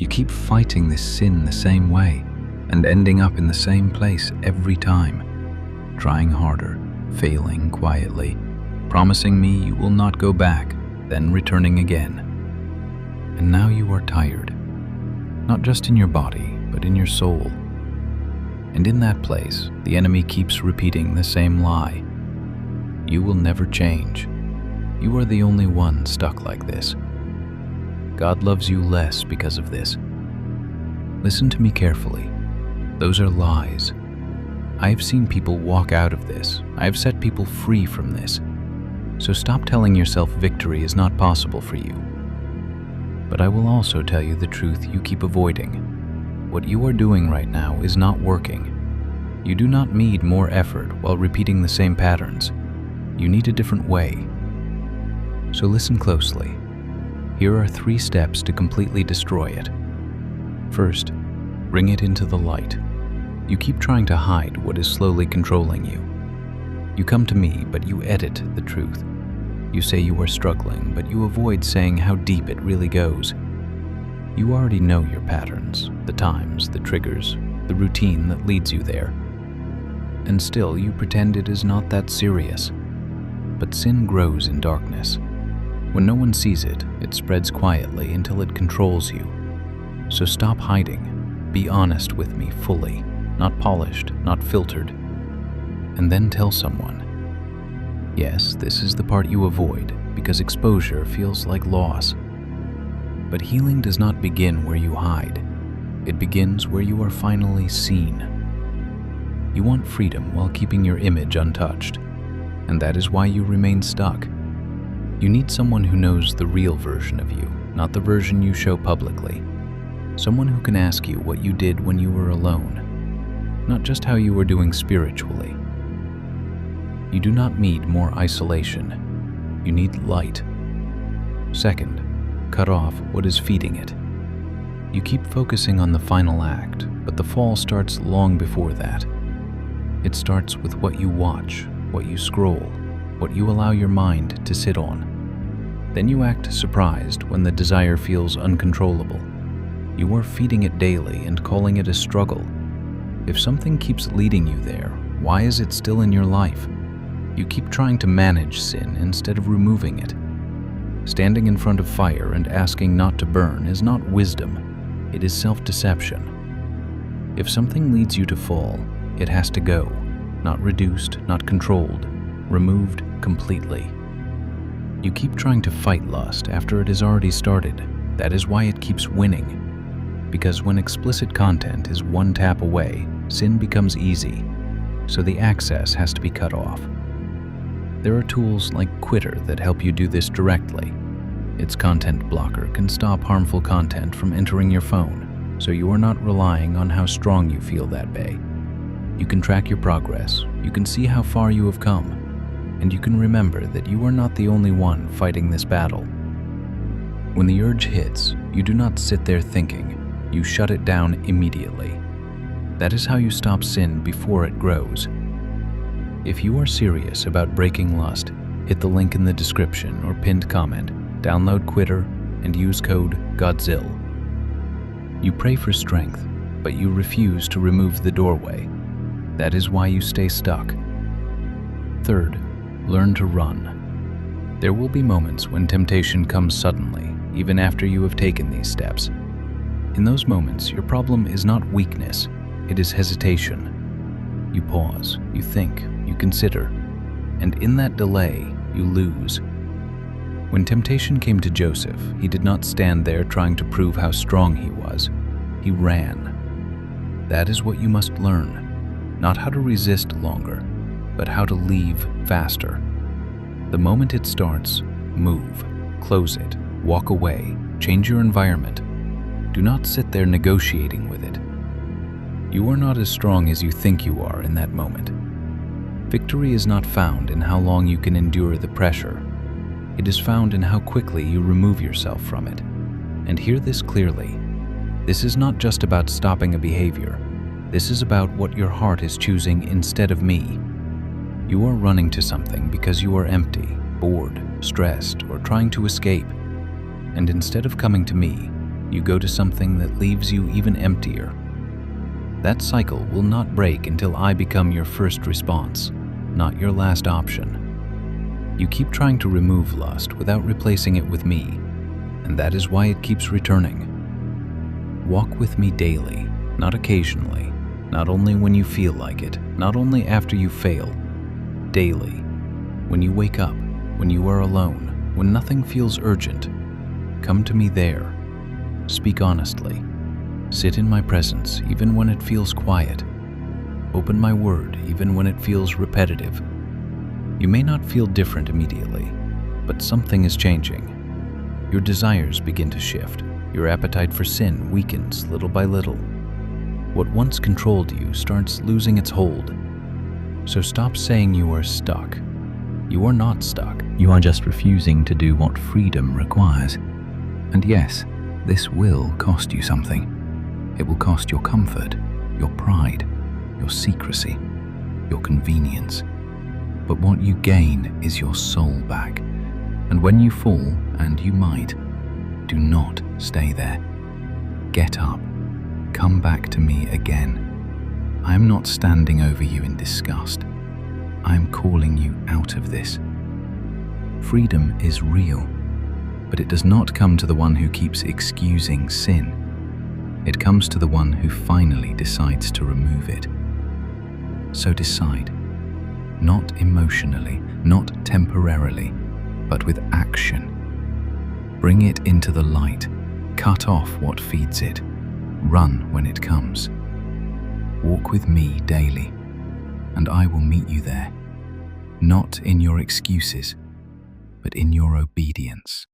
keep fighting this sin the same way and ending up in the same place every time, trying harder, failing quietly, promising me you will not go back, then returning again. And now you are tired, not just in your body, but in your soul. And in that place, the enemy keeps repeating the same lie. You will never change. You are the only one stuck like this. God loves you less because of this. Listen to me carefully. Those are lies. I have seen people walk out of this. I have set people free from this. So stop telling yourself victory is not possible for you. But I will also tell you the truth you keep avoiding. What you are doing right now is not working. You do not need more effort while repeating the same patterns. You need a different way. So listen closely. Here are 3 steps to completely destroy it. First, bring it into the light. You keep trying to hide what is slowly controlling you. You come to me, but you edit the truth. You say you are struggling, but you avoid saying how deep it really goes. You already know your patterns, the times, the triggers, the routine that leads you there. And still you pretend it is not that serious. But sin grows in darkness. When no one sees it, it spreads quietly until it controls you. So stop hiding. Be honest with me fully, not polished, not filtered. And then tell someone. Yes, this is the part you avoid because exposure feels like loss. But healing does not begin where you hide. It begins where you are finally seen. You want freedom while keeping your image untouched, and that is why you remain stuck. You need someone who knows the real version of you, not the version you show publicly. Someone who can ask you what you did when you were alone, not just how you were doing spiritually. You do not need more isolation. You need light. Second, cut off what is feeding it. You keep focusing on the final act, but the fall starts long before that. It starts with what you watch, what you scroll, what you allow your mind to sit on. Then you act surprised when the desire feels uncontrollable. You are feeding it daily and calling it a struggle. If something keeps leading you there, why is it still in your life? You keep trying to manage sin instead of removing it. Standing in front of fire and asking not to burn is not wisdom, it is self-deception. If something leads you to fall, it has to go, not reduced, not controlled, removed completely. You keep trying to fight lust after it has already started. That is why it keeps winning. Because when explicit content is one tap away, sin becomes easy, so the access has to be cut off. There are tools like Quitter that help you do this directly. Its content blocker can stop harmful content from entering your phone, so you are not relying on how strong you feel that day. You can track your progress, you can see how far you have come, and you can remember that you are not the only one fighting this battle. When the urge hits, you do not sit there thinking, you shut it down immediately. That is how you stop sin before it grows. If you are serious about breaking lust, hit the link in the description or pinned comment, download Quitter, and use code GODZILL. You pray for strength, but you refuse to remove the doorway. That is why you stay stuck. Third, learn to run. There will be moments when temptation comes suddenly, even after you have taken these steps. In those moments, your problem is not weakness, it is hesitation. You pause, you think, you consider, and in that delay, you lose. When temptation came to Joseph, he did not stand there trying to prove how strong he was. He ran. That is what you must learn. Not how to resist longer, but how to leave faster. The moment it starts, move, close it, walk away, change your environment. Do not sit there negotiating with it. You are not as strong as you think you are in that moment. Victory is not found in how long you can endure the pressure. It is found in how quickly you remove yourself from it. And hear this clearly. This is not just about stopping a behavior. This is about what your heart is choosing instead of me. You are running to something because you are empty, bored, stressed, or trying to escape. And instead of coming to me, you go to something that leaves you even emptier. That cycle will not break until I become your first response, not your last option. You keep trying to remove lust without replacing it with me, and that is why it keeps returning. Walk with me daily, not occasionally, not only when you feel like it, not only after you fail. Daily, when you wake up, when you are alone, when nothing feels urgent, come to me there. Speak honestly. Sit in my presence even when it feels quiet. Open my word even when it feels repetitive. You may not feel different immediately, but something is changing. Your desires begin to shift. Your appetite for sin weakens little by little. What once controlled you starts losing its hold. So stop saying you are stuck. You are not stuck. You are just refusing to do what freedom requires. And yes, this will cost you something. It will cost your comfort, your pride, your secrecy, your convenience. But what you gain is your soul back. And when you fall, and you might, do not stay there. Get up. Come back to me again. I am not standing over you in disgust. I am calling you out of this. Freedom is real, but it does not come to the one who keeps excusing sin. It comes to the one who finally decides to remove it. So decide, not emotionally, not temporarily, but with action. Bring it into the light. Cut off what feeds it. Run when it comes. Walk with me daily, and I will meet you there, not in your excuses, but in your obedience.